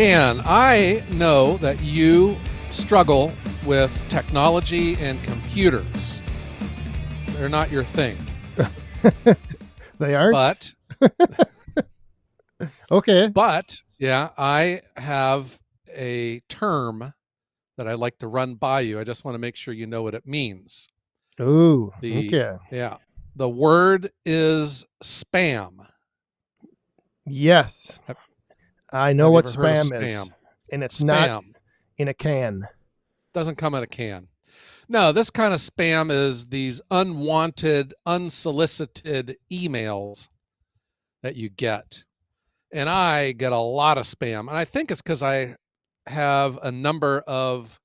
Dan, I know that you struggle with technology and computers. They're not your thing. They aren't? But, Okay. yeah, I have a term that I'd like to run by you. I just want to make sure you know what it means. Ooh, The okay. Yeah, the word is spam. Yes. I know Have you what ever heard of spam is, spam? and it's not Spam in a can. doesn't come in a can. No, this kind of spam is these unwanted, unsolicited emails that you get. And I get a lot of spam. And I think it's because I have a number of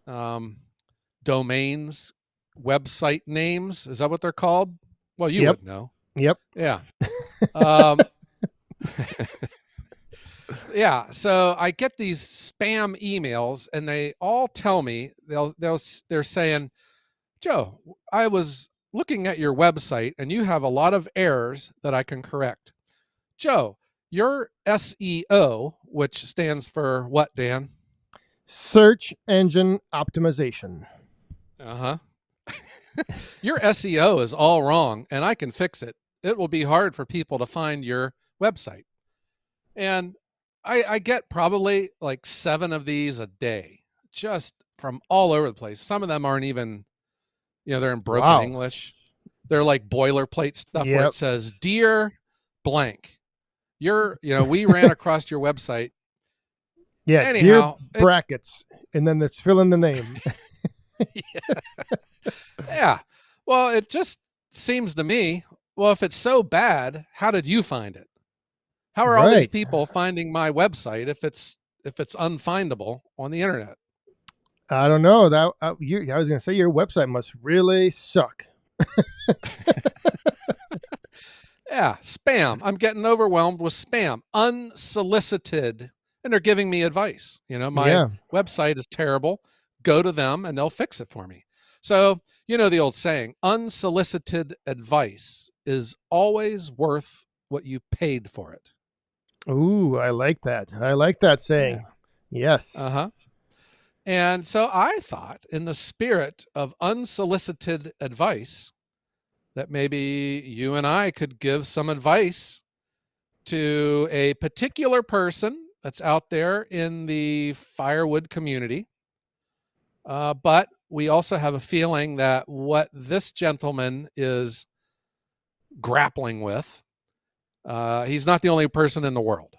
um, domains, website names. Is that what they're called? Well, you Yep. would know. Yep. Yeah. Um, yeah. So I get these spam emails, and they all tell me they're saying, Joe, I was looking at your website, and you have a lot of errors that I can correct. Joe, your SEO, which stands for what, Dan? Search engine optimization. Uh huh. Your SEO is all wrong, and I can fix it. It will be hard for people to find your website. And I get probably like 7 of these a day, just from all over the place. Some of them aren't even, they're in broken Wow. English. They're like boilerplate stuff where it Yep. says, Dear blank, we ran across your website. Yeah. Dear Anyhow, brackets. And then it's fill in the name. yeah. Well, it just seems to me, well, if it's so bad, how did you find it? How are all these Right. people finding my website if it's unfindable on the internet? I don't know. I was going to say your website must really suck. Yeah, spam. I'm getting overwhelmed with spam, unsolicited, and they're giving me advice. My Yeah. website is terrible. Go to them and they'll fix it for me. So, the old saying, unsolicited advice is always worth what you paid for it. Ooh, I like that. I like that Yeah. saying. Yes. Uh-huh. And so I thought, in the spirit of unsolicited advice, that maybe you and I could give some advice to a particular person that's out there in the firewood community. But we also have a feeling that what this gentleman is grappling with, he's not the only person in the world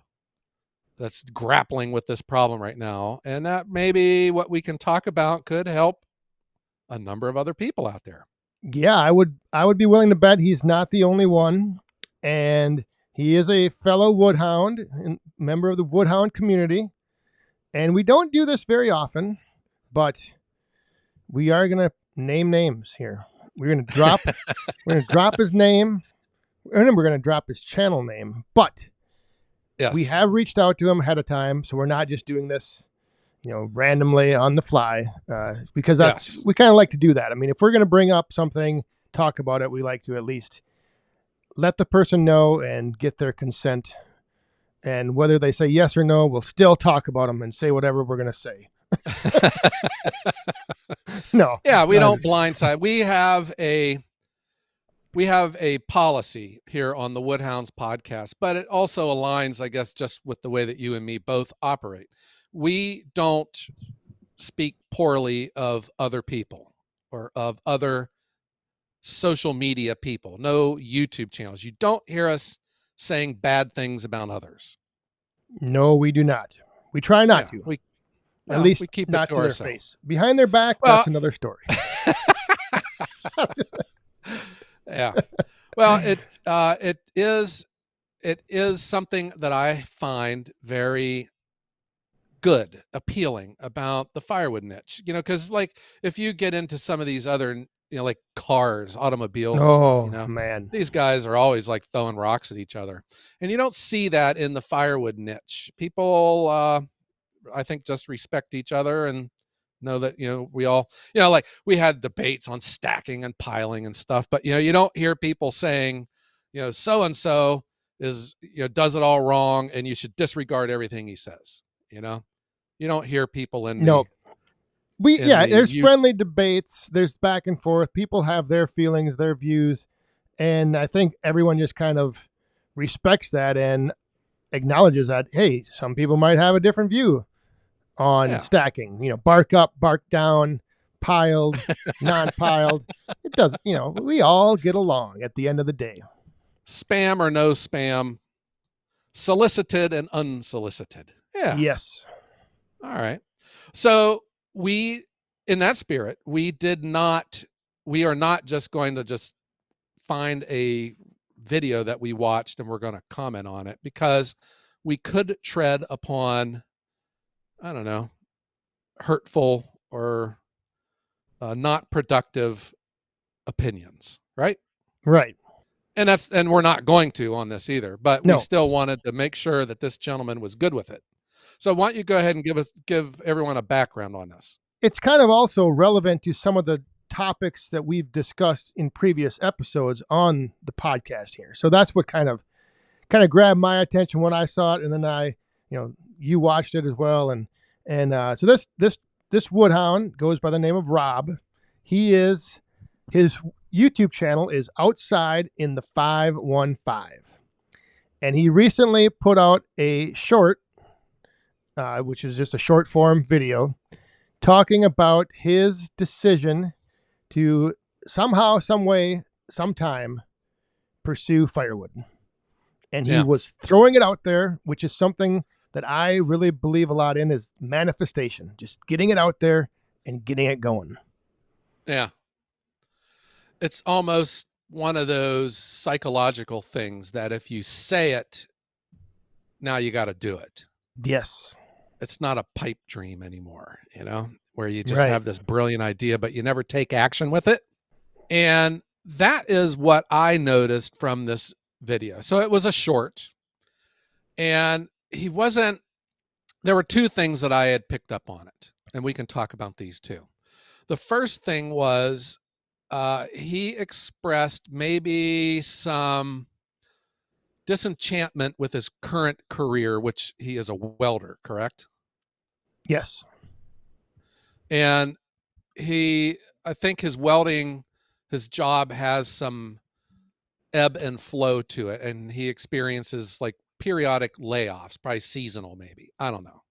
that's grappling with this problem right now. And that maybe what we can talk about could help a number of other people out there. Yeah, I would be willing to bet he's not the only one, and he is a fellow woodhound and member of the woodhound community. And we don't do this very often, but we are gonna name names here. We're gonna drop his name, and then we're gonna drop his channel name. But we Yes. have reached out to him ahead of time, so we're not just doing this, randomly on the fly, because Yes. we kind of like to do that. I mean, if we're gonna bring up something, talk about it, we like to at least let the person know and get their consent. And whether they say yes or no, we'll still talk about them and say whatever we're going to say. No. Yeah, we No, don't blindside. We have a policy here on the Woodhounds podcast, but it also aligns, I guess, just with the way that you and me both operate. We don't speak poorly of other people or of other social media people. No YouTube channels. You don't hear us saying bad things about others. no, we do not. We try not Yeah, to. we At well, we least keep it not to to their ourselves. face. Behind their back, Well, that's another story. yeah. Well, it is something that I find very good, appealing about the firewood niche. Because like if you get into some of these other, like cars, automobiles and stuff, Oh, man. these guys are always like throwing rocks at each other, and you don't see that in the firewood niche. People, I think, just respect each other and know that we all like we had debates on stacking and piling and stuff, but you don't hear people saying so and so does it all wrong, and you should disregard everything he says. You don't hear people in No, the there's you friendly debates. There's back and forth. People have their feelings, their views, and I think everyone just kind of respects that and acknowledges that, hey, some people might have a different view on yeah, stacking. Bark up, bark down, piled, non-piled. It doesn't. We all get along at the end of the day. spam or no spam, solicited and unsolicited. Yeah. Yes. All right. So we, in that spirit, we are not just going to just find a video that we watched and we're going to comment on it, because we could tread upon, I don't know, hurtful or not productive opinions, right? Right. And we're not going to on this either, but we No, still wanted to make sure that this gentleman was good with it. So why don't you go ahead and give everyone a background on this? it's kind of also relevant to some of the topics that we've discussed in previous episodes on the podcast here. So that's what kind of grabbed my attention when I saw it, and then you watched it as well, and so this woodhound goes by the name of Rob. His YouTube channel is Outside in the 515, and he recently put out a short, which is just a short form video, talking about his decision to somehow, some way, sometime pursue firewood. And he Yeah. was throwing it out there, which is something that I really believe a lot in, is manifestation, just getting it out there and getting it going. Yeah. It's almost one of those psychological things that if you say it, now you got to do it. Yes. It's not a pipe dream anymore, where you just Right. have this brilliant idea, but you never take action with it. And that is what I noticed from this video. So it was a short, and there were two things that I had picked up on it, and we can talk about these too. The first thing was he expressed maybe some disenchantment with his current career, which he is a welder, correct? Yes. And I think his job has some ebb and flow to it, and he experiences like periodic layoffs, probably seasonal, maybe. I don't know.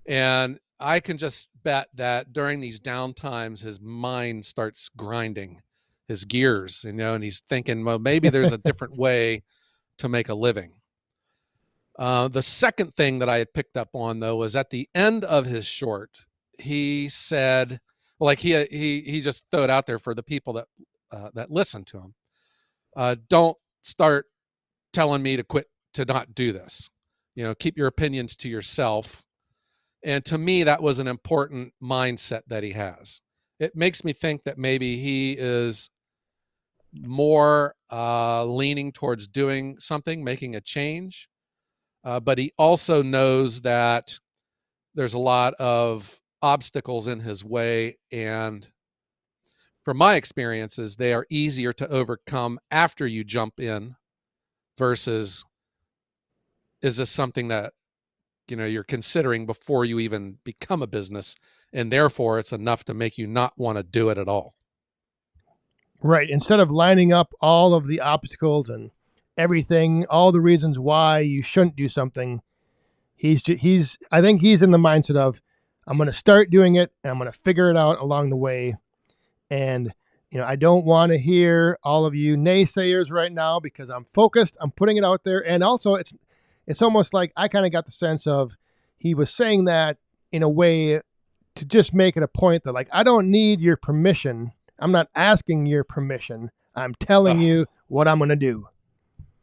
And I can just bet that during these downtimes, his mind starts grinding his gears, and he's thinking, well, maybe there's a different way to make a living. The second thing that I had picked up on, though, was at the end of his short, he said, well, like he just threw it out there for the people that listen to him. Don't start telling me to not do this. Keep your opinions to yourself. And to me, that was an important mindset that he has. It makes me think that maybe he is more leaning towards doing something, making a change. But he also knows that there's a lot of obstacles in his way. And from my experiences, they are easier to overcome after you jump in versus, is this something that you're considering before you even become a business, and therefore it's enough to make you not want to do it at all. Right. Instead of lining up all of the obstacles and everything, all the reasons why you shouldn't do something, I think he's in the mindset of, I'm going to start doing it and I'm going to figure it out along the way. And I don't want to hear all of you naysayers right now, because I'm focused, I'm putting it out there. And also it's almost like I kind of got the sense of, he was saying that in a way to just make it a point that, like, I don't need your permission. I'm not asking your permission. I'm telling you what I'm going to do.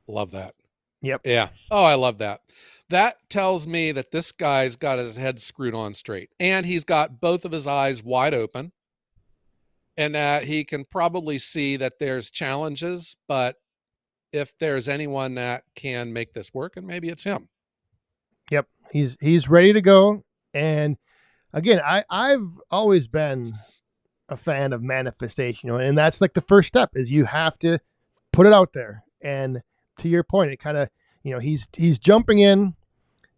Love that. Yep. Yeah. Oh, I love that. That tells me that this guy's got his head screwed on straight, and he's got both of his eyes wide open, and that he can probably see that there's challenges, but if there's anyone that can make this work, and maybe it's him. Yep. He's ready to go. And again, I've always been a fan of manifestation, and that's like the first step, is you have to put it out there. And to your point, it kind of, he's jumping in,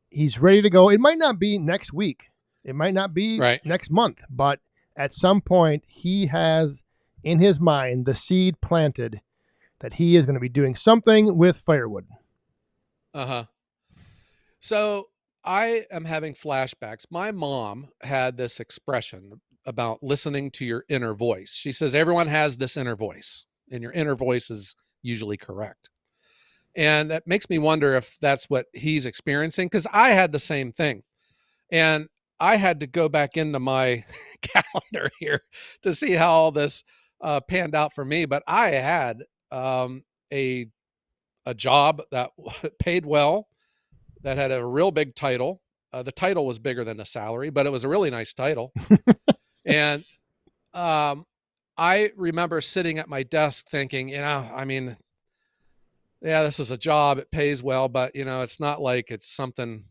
he's ready to go. It might not be next week, it might not be Right. next month, but at some point he has in his mind the seed planted that he is going to be doing something with firewood. Uh-huh. So I am having flashbacks. My mom had this expression about listening to your inner voice. She says everyone has this inner voice, and your inner voice is usually correct. And that makes me wonder if that's what he's experiencing, because I had the same thing. And I had to go back into my calendar here to see how all this panned out for me. But I had a job that paid well, that had a real big title. The title was bigger than the salary, but it was a really nice title. And um, I remember sitting at my desk thinking, I mean, yeah, this is a job. It pays well, but it's not like it's something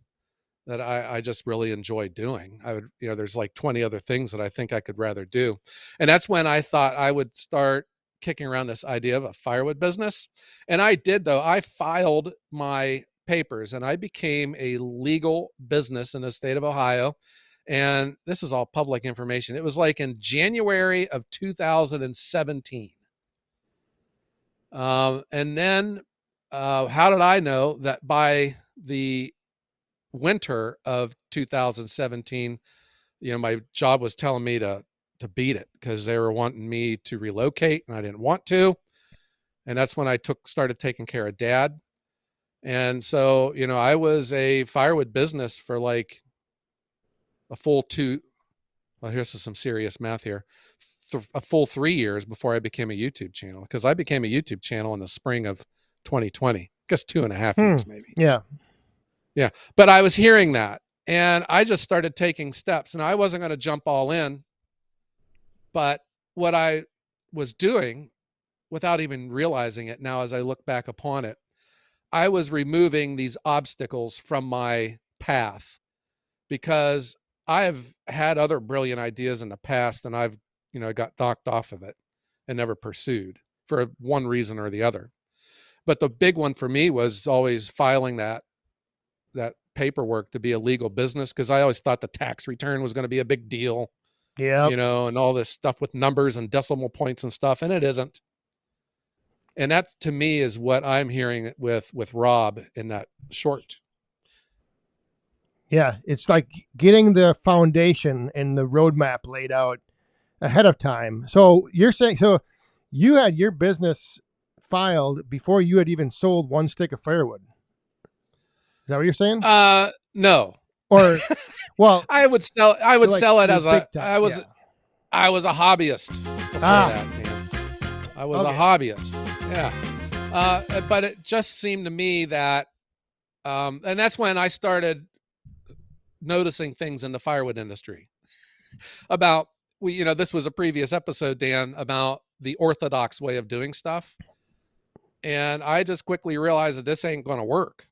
that I just really enjoy doing. I would, there's like 20 other things that I think I could rather do. And that's when I thought I would start kicking around this idea of a firewood business. And I did, though. I filed my papers and I became a legal business in the state of Ohio. And this is all public information. It was like in January of 2017. And then how did I know that by the winter of 2017, my job was telling me to beat it, because they were wanting me to relocate and I didn't want to. And that's when I started taking care of Dad. And so, I was a firewood business for like a full well, here's some serious math here. A full 3 years before I became a YouTube channel, because I became a YouTube channel in the spring of 2020. I guess 2.5 years, maybe. Yeah. Yeah. But I was hearing that, and I just started taking steps, and I wasn't going to jump all in. But what I was doing, without even realizing it now as I look back upon it, I was removing these obstacles from my path, because I have had other brilliant ideas in the past, and I've, got knocked off of it and never pursued for one reason or the other. But the big one for me was always filing that paperwork to be a legal business, because I always thought the tax return was going to be a big deal, Yeah. and all this stuff with numbers and decimal points and stuff, and it isn't. And that, to me, is what I'm hearing with Rob in that short. Yeah. It's like getting the foundation and the roadmap laid out ahead of time. So you're saying, so you had your business filed before you had even sold one stick of firewood. Is that what you're saying? No. Or, well, I would sell so like it your as big time. Yeah. I was a hobbyist before that, Dan. I was a hobbyist. Yeah. But it just seemed to me that, and that's when I started noticing things in the firewood industry about, this was a previous episode, Dan, about the orthodox way of doing stuff. And I just quickly realized that this ain't going to work.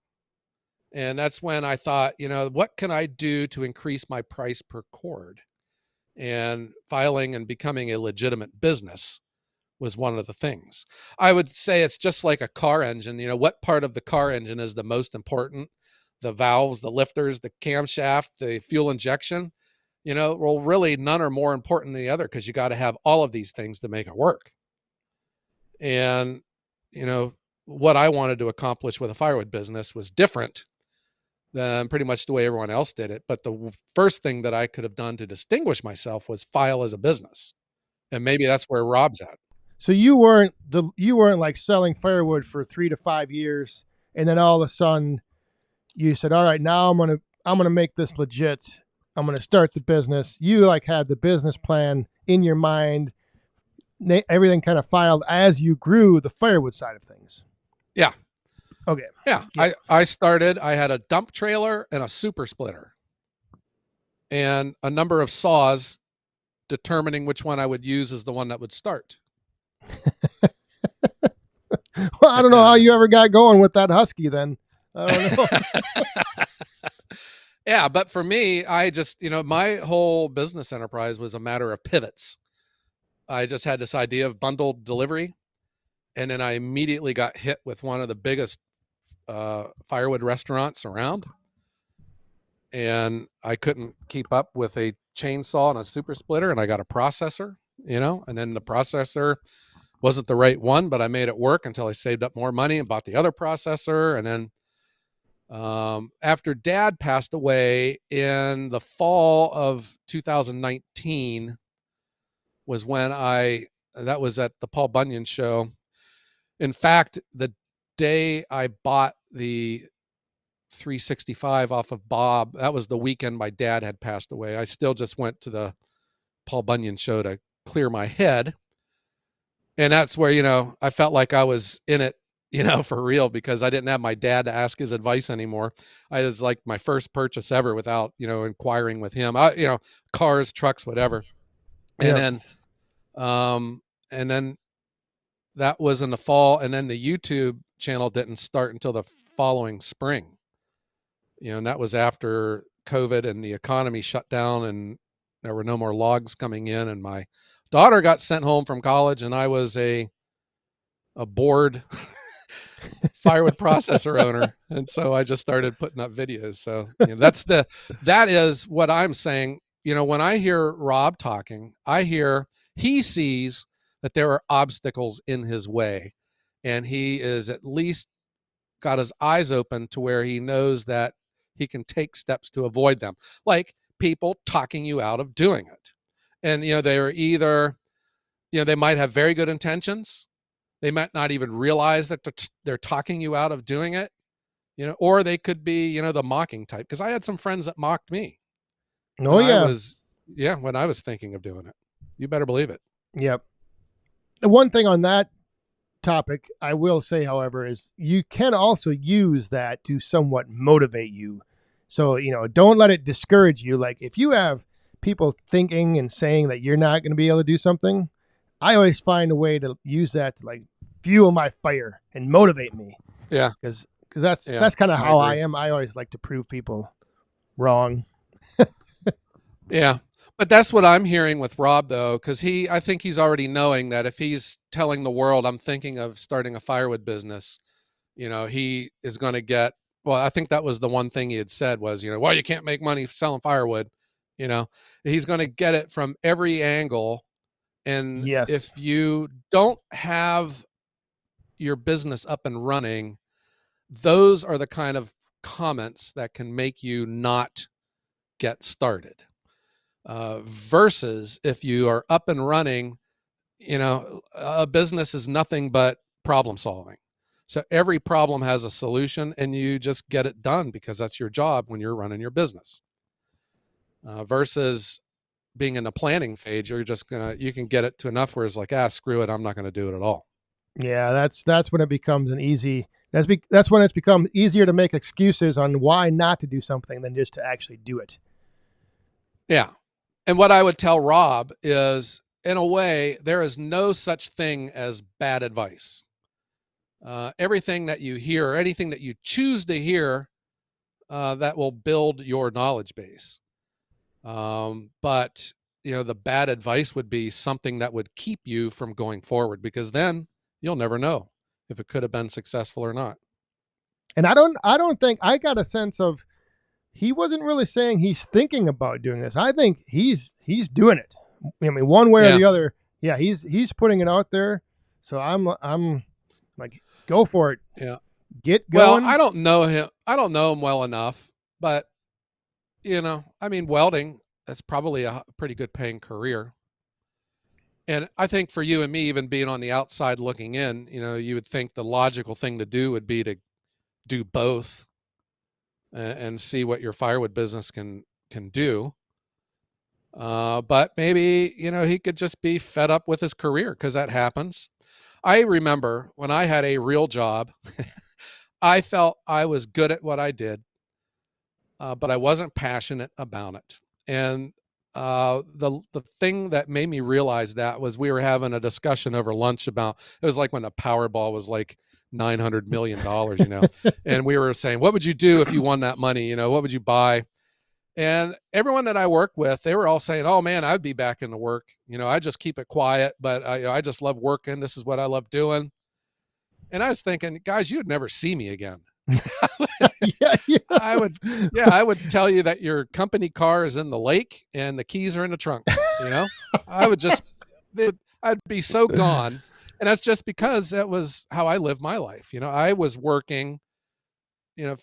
And that's when I thought, what can I do to increase my price per cord? And filing and becoming a legitimate business was one of the things. I would say it's just like a car engine. What part of the car engine is the most important? The valves, the lifters, the camshaft, the fuel injection. Well, really none are more important than the other, because you got to have all of these things to make it work. And, what I wanted to accomplish with a firewood business was different than pretty much the way everyone else did it. But the first thing that I could have done to distinguish myself was file as a business. And maybe that's where Rob's at. So you weren't like selling firewood for 3 to 5 years, and then all of a sudden you said, "All right, now I'm gonna make this legit. I'm gonna start the business." You like had the business plan in your mind, everything kind of filed as you grew the firewood side of things. Yeah. Okay. Yeah. I had a dump trailer and a super splitter and a number of saws, determining which one I would use as the one that would start. Well, I don't know how you ever got going with that husky then. I don't know. Yeah, but for me, I just, my whole business enterprise was a matter of pivots. I just had this idea of bundled delivery, and then I immediately got hit with one of the biggest firewood restaurants around, and I couldn't keep up with a chainsaw and a super splitter, and I got a processor, and then the processor wasn't the right one, but I made it work until I saved up more money and bought the other processor. And then after Dad passed away in the fall of 2019 was when that was at the Paul Bunyan show. In fact, the day I bought the 365 off of Bob, that was the weekend my dad had passed away. I still just went to the Paul Bunyan show to clear my head. And that's where, I felt like I was in it, for real, because I didn't have my dad to ask his advice anymore. I was like my first purchase ever without, inquiring with him. Cars, trucks, whatever. And Yep. then, and then that was in the fall, and then the YouTube channel didn't start until the following spring. And that was after COVID and the economy shut down, and there were no more logs coming in, and my daughter got sent home from college, and I was a bored firewood processor owner, and so I just started putting up videos. So that is what I'm saying. When I hear Rob talking, he sees that there are obstacles in his way, and he is at least got his eyes open to where he knows that he can take steps to avoid them, like people talking you out of doing it. And they're either, they might have very good intentions, they might not even realize that they're talking you out of doing it, or they could be, the mocking type. Because I had some friends that mocked me Oh when I yeah. was, when I was thinking of doing it. You better believe it. Yep. The one thing on that topic I will say, however, is you can also use that to somewhat motivate you. So, don't let it discourage you. Like if you have people thinking and saying that you're not going to be able to do something, I always find a way to use that to like fuel my fire and motivate me. Yeah. Because that's Yeah. kind of I how I agree. am. I always like to prove people wrong. Yeah. But that's what I'm hearing with Rob, though, because I think he's already knowing that if he's telling the world, I'm thinking of starting a firewood business, he is going to get, well, I think that was the one thing he had said was, well, you can't make money selling firewood. You know, he's going to get it from every angle. And Yes. if you don't have your business up and running, those are the kind of comments that can make you not get started. Versus if you are up and running, a business is nothing but problem solving. So every problem has a solution, and you just get it done because that's your job when you're running your business. Versus being in the planning phase, you can get it to enough where it's like, screw it, I'm not going to do it at all. Yeah, that's when it becomes an easy. That's when it's become easier to make excuses on why not to do something than just to actually do it. Yeah. And what I would tell Rob is, in a way, there is no such thing as bad advice. Everything that you hear, or anything that you choose to hear, that will build your knowledge base. But the bad advice would be something that would keep you from going forward, because then you'll never know if it could have been successful or not. And I don't think I got a sense of he wasn't really saying he's thinking about doing this. I think he's doing it. I mean, one way or Yeah. the other. Yeah, he's putting it out there. So I'm like, go for it. Yeah. Get Well, going. I don't know him well enough, but I mean, welding, that's probably a pretty good paying career. And I think for you and me, even being on the outside looking in, you would think the logical thing to do would be to do both, and see what your firewood business can do. But maybe, he could just be fed up with his career, because that happens. I remember when I had a real job, I felt I was good at what I did, but I wasn't passionate about it. And the thing that made me realize that was, we were having a discussion over lunch about, it was like when the Powerball was like $900 million, and we were saying, what would you do if you won that money? What would you buy? And everyone that I work with, they were all saying, oh man, I'd be back into work. I just keep it quiet, but I just love working. This is what I love doing. And I was thinking, guys, you'd never see me again. Yeah, I would, yeah, I would tell you that your company car is in the lake and the keys are in the trunk. You know, I would just, I'd be so yeah. gone. And that's just because that was how I lived my life. You know, I was working,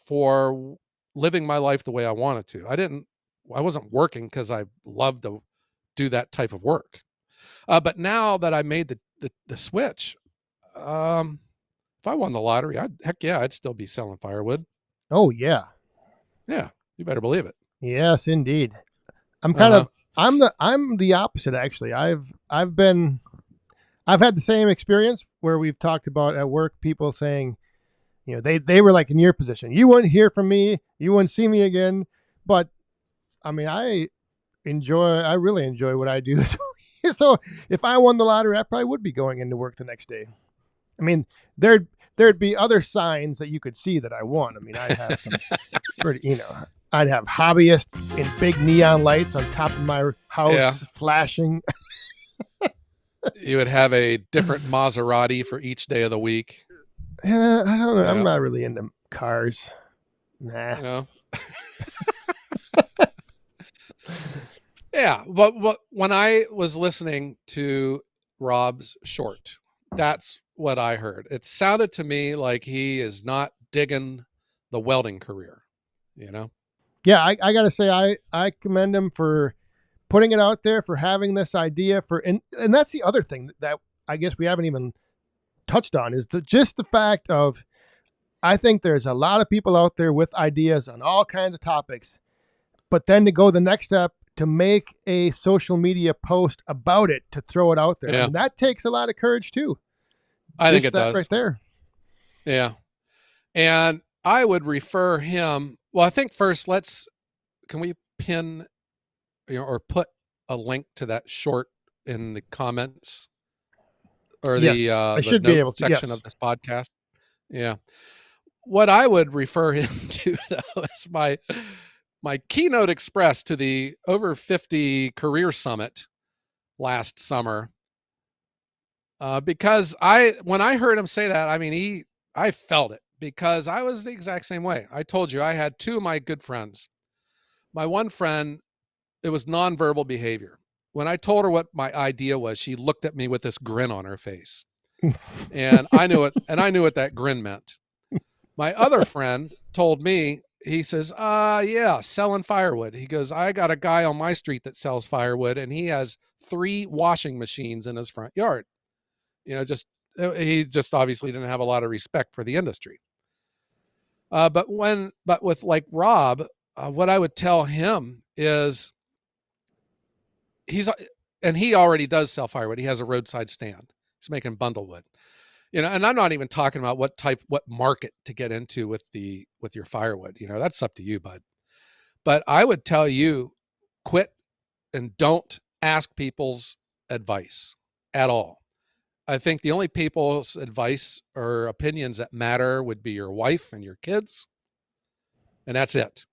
for living my life the way I wanted to. I wasn't working because I loved to do that type of work. But now that I made the switch, um, if I won the lottery, heck yeah, I'd still be selling firewood. Oh yeah. Yeah, you better believe it. Yes, indeed. I'm Uh kind huh. of I'm the opposite actually. I've had the same experience where we've talked about at work people saying, they were like in your position. You wouldn't hear from me, you wouldn't see me again. But I mean, I really enjoy what I do. So if I won the lottery, I probably would be going into work the next day. I mean, there'd be other signs that you could see that I won. I mean, I'd have some pretty, I'd have hobbyists in big neon lights on top of my Yeah, house flashing. you would have a different Maserati for each day of the week. Yeah, I don't know. I'm Yeah, not really into cars. Nah. you know. Yeah, but when I was listening to Rob's short, that's what I heard. It sounded to me like he is not digging the welding career. You know. Yeah, I gotta say I commend him for putting it out there, for having this idea, and that's the other thing that I guess we haven't even touched on is just the fact of I think there's a lot of people out there with ideas on all kinds of topics, but then to go the next step to make a social media post about it to throw it out there. I Yeah, mean, that takes a lot of courage too. I think Just it that right does. there. Yeah, and I would refer him. Well, I think first can we pin, or put a link to that short in the comments or Yes, I the should be note able to. section of Yes. this podcast. Yeah. What I would refer him to though is my keynote express to the over 50 career summit last summer. Because when I heard him say that, I mean, I felt it because I was the exact same way. I told you I had two of my good friends. My one friend, it was nonverbal behavior. When I told her what my idea was, she looked at me with this grin on her face. And I knew what that grin meant. My other friend told me, he says, yeah, selling firewood. He goes, I got a guy on my street that sells firewood and he has 3 washing machines in his front yard. Just he just obviously didn't have a lot of respect for the industry. But with like Rob, what I would tell him is he's and he already does sell firewood. He has a roadside stand. He's making bundlewood. And I'm not even talking about what market to get into with your firewood. That's up to you, bud. But I would tell you, quit and don't ask people's advice at all. I think the only people's advice or opinions that matter would be your wife and your kids, and that's it.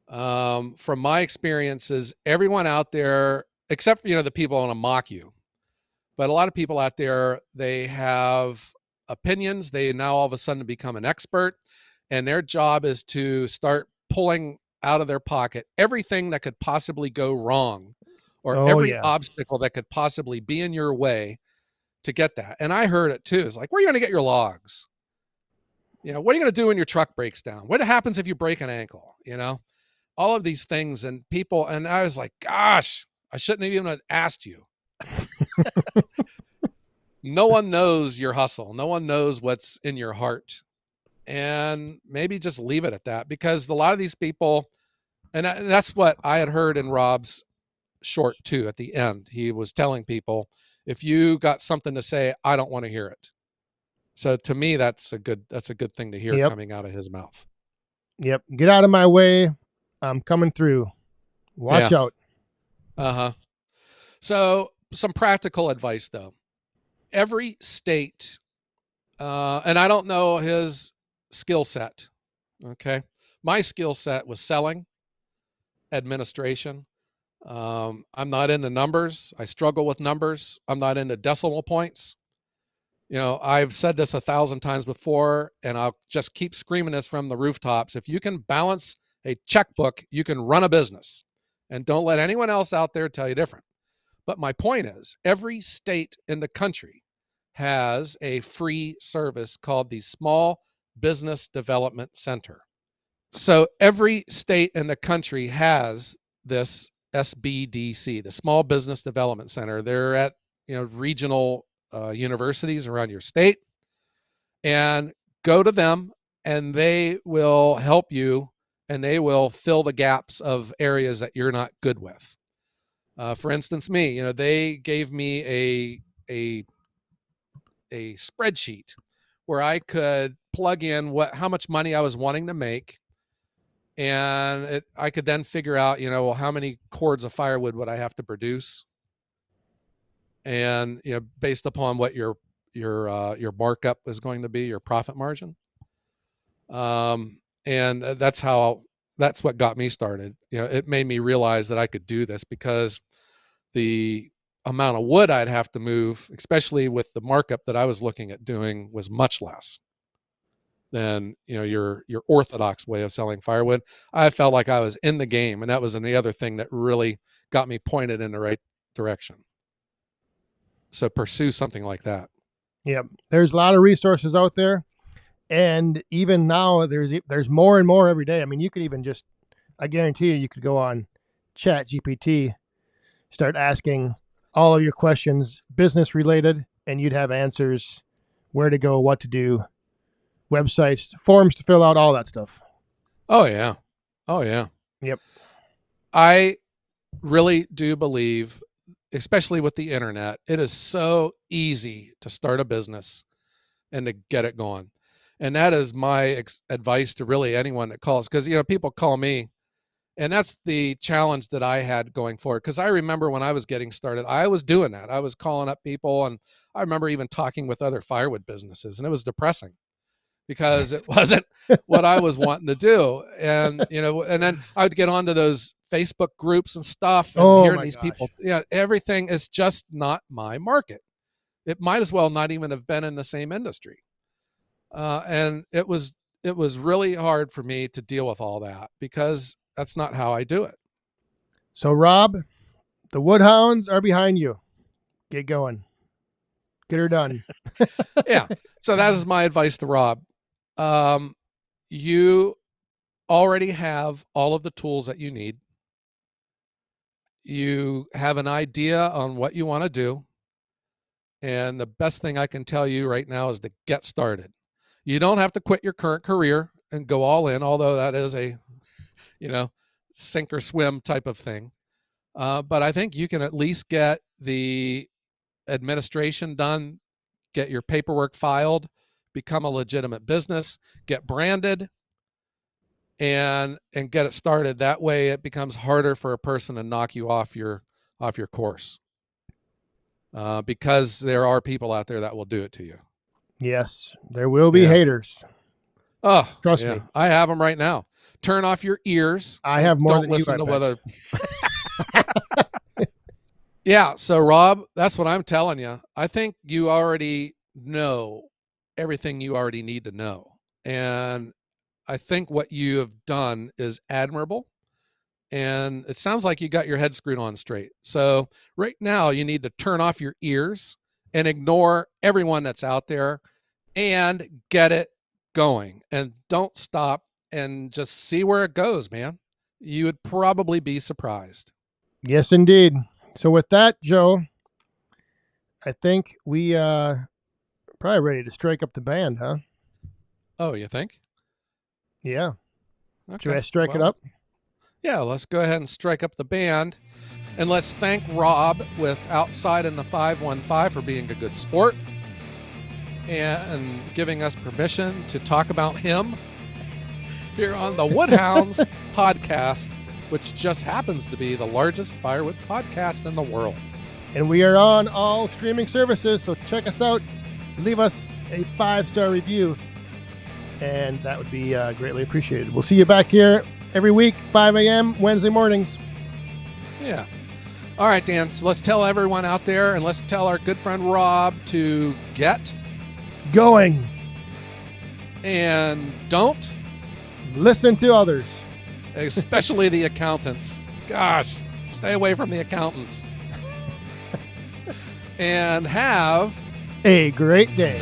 From my experiences, everyone out there, except for the people want to mock you, but a lot of people out there, they have opinions. They now all of a sudden become an expert, and their job is to start pulling out of their pocket everything that could possibly go wrong, or Oh every yeah. obstacle that could possibly be in your way to get that. And I heard it too. It's like, where are you going to get your logs? What are you going to do when your truck breaks down? What happens if you break an ankle? All of these things, and people. And I was like, gosh, I shouldn't have even asked you. No one knows your hustle. No one knows what's in your heart. And maybe just leave it at that, because a lot of these people, and that's what I had heard in Rob's short too. At the end, he was telling people, if you got something to say, I don't want to hear it. So to me, that's a good thing to hear Yep. coming out of his mouth. Yep. Get out of my way. I'm coming through. Yeah. Watch out. Uh-huh. So some practical advice though. Every state, and I don't know his skill set. Okay. My skill set was selling, administration. I'm not into numbers. I struggle with numbers. I'm not into decimal points. I've said this 1,000 times before, and I'll just keep screaming this from the rooftops. If you can balance a checkbook, you can run a business. And don't let anyone else out there tell you different. But my point is, every state in the country has a free service called the Small Business Development Center. So every state in the country has this SBDC, the Small Business Development Center. They're at regional universities around your state, and go to them, and they will help you, and they will fill the gaps of areas that you're not good with. For instance, me, they gave me a spreadsheet where I could plug in how much money I was wanting to make, and I could then figure out, well, how many cords of firewood would I have to produce, and based upon what your markup is going to be, your profit margin. And that's what got me started. It made me realize that I could do this, because the amount of wood I'd have to move, especially with the markup that I was looking at doing, was much less than your orthodox way of selling firewood. I felt like I was in the game, and that was the other thing that really got me pointed in the right direction. So pursue something like that. Yep. There's a lot of resources out there. And even now, there's more and more every day. I mean, you could even just, I guarantee you could go on Chat GPT, start asking all of your questions, business related, and you'd have answers, where to go, what to do, websites, forms to fill out, all that stuff. Oh, yeah. Oh, yeah. Yep. I really do believe, especially with the internet, it is so easy to start a business and to get it going. And that is my advice to really anyone that calls, because people call me, and that's the challenge that I had going forward. Because I remember when I was getting started, I was doing that. I was calling up people, and I remember even talking with other firewood businesses, and it was depressing, because it wasn't what I was wanting to do. And and then I would get onto those Facebook groups and stuff, and hearing these people, everything is just not my market. It might as well not even have been in the same industry. And it was really hard for me to deal with all that, because that's not how I do it. So, Rob, the Woodhounds are behind you. Get going. Get her done. Yeah. So that is my advice to Rob. You already have all of the tools that you need. You have an idea on what you want to do. And the best thing I can tell you right now is to get started. You don't have to quit your current career and go all in, although that is a, sink or swim type of thing. But I think you can at least get the administration done, get your paperwork filed, become a legitimate business, get branded, and get it started. That way it becomes harder for a person to knock you off your course. Because there are people out there that will do it to you. Yes, there will be haters. Oh, trust me. I have them right now. Turn off your ears. I have more don't than listen you. To whether. Yeah. So, Rob, that's what I'm telling you. I think you already know everything you already need to know, and I think what you have done is admirable. And it sounds like you got your head screwed on straight. So right now you need to turn off your ears and ignore everyone that's out there and get it going, and don't stop, and just see where it goes, man. You would probably be surprised. Yes, indeed. So with that, Joe, I think we probably ready to strike up the band, huh? Oh, you think? Yeah. Okay. Should I strike it up? Yeah, let's go ahead and strike up the band. And let's thank Rob with Outside in the 515 for being a good sport and giving us permission to talk about him here on the Woodhounds podcast, which just happens to be the largest firewood podcast in the world. And we are on all streaming services, so check us out. Leave us a 5-star review, and that would be greatly appreciated. We'll see you back here every week, 5 a.m. Wednesday mornings. Yeah. All right, Dan. So let's tell everyone out there, and let's tell our good friend Rob to get going. And don't, Listen to others. especially the accountants. Gosh, stay away from the accountants. And have A great day.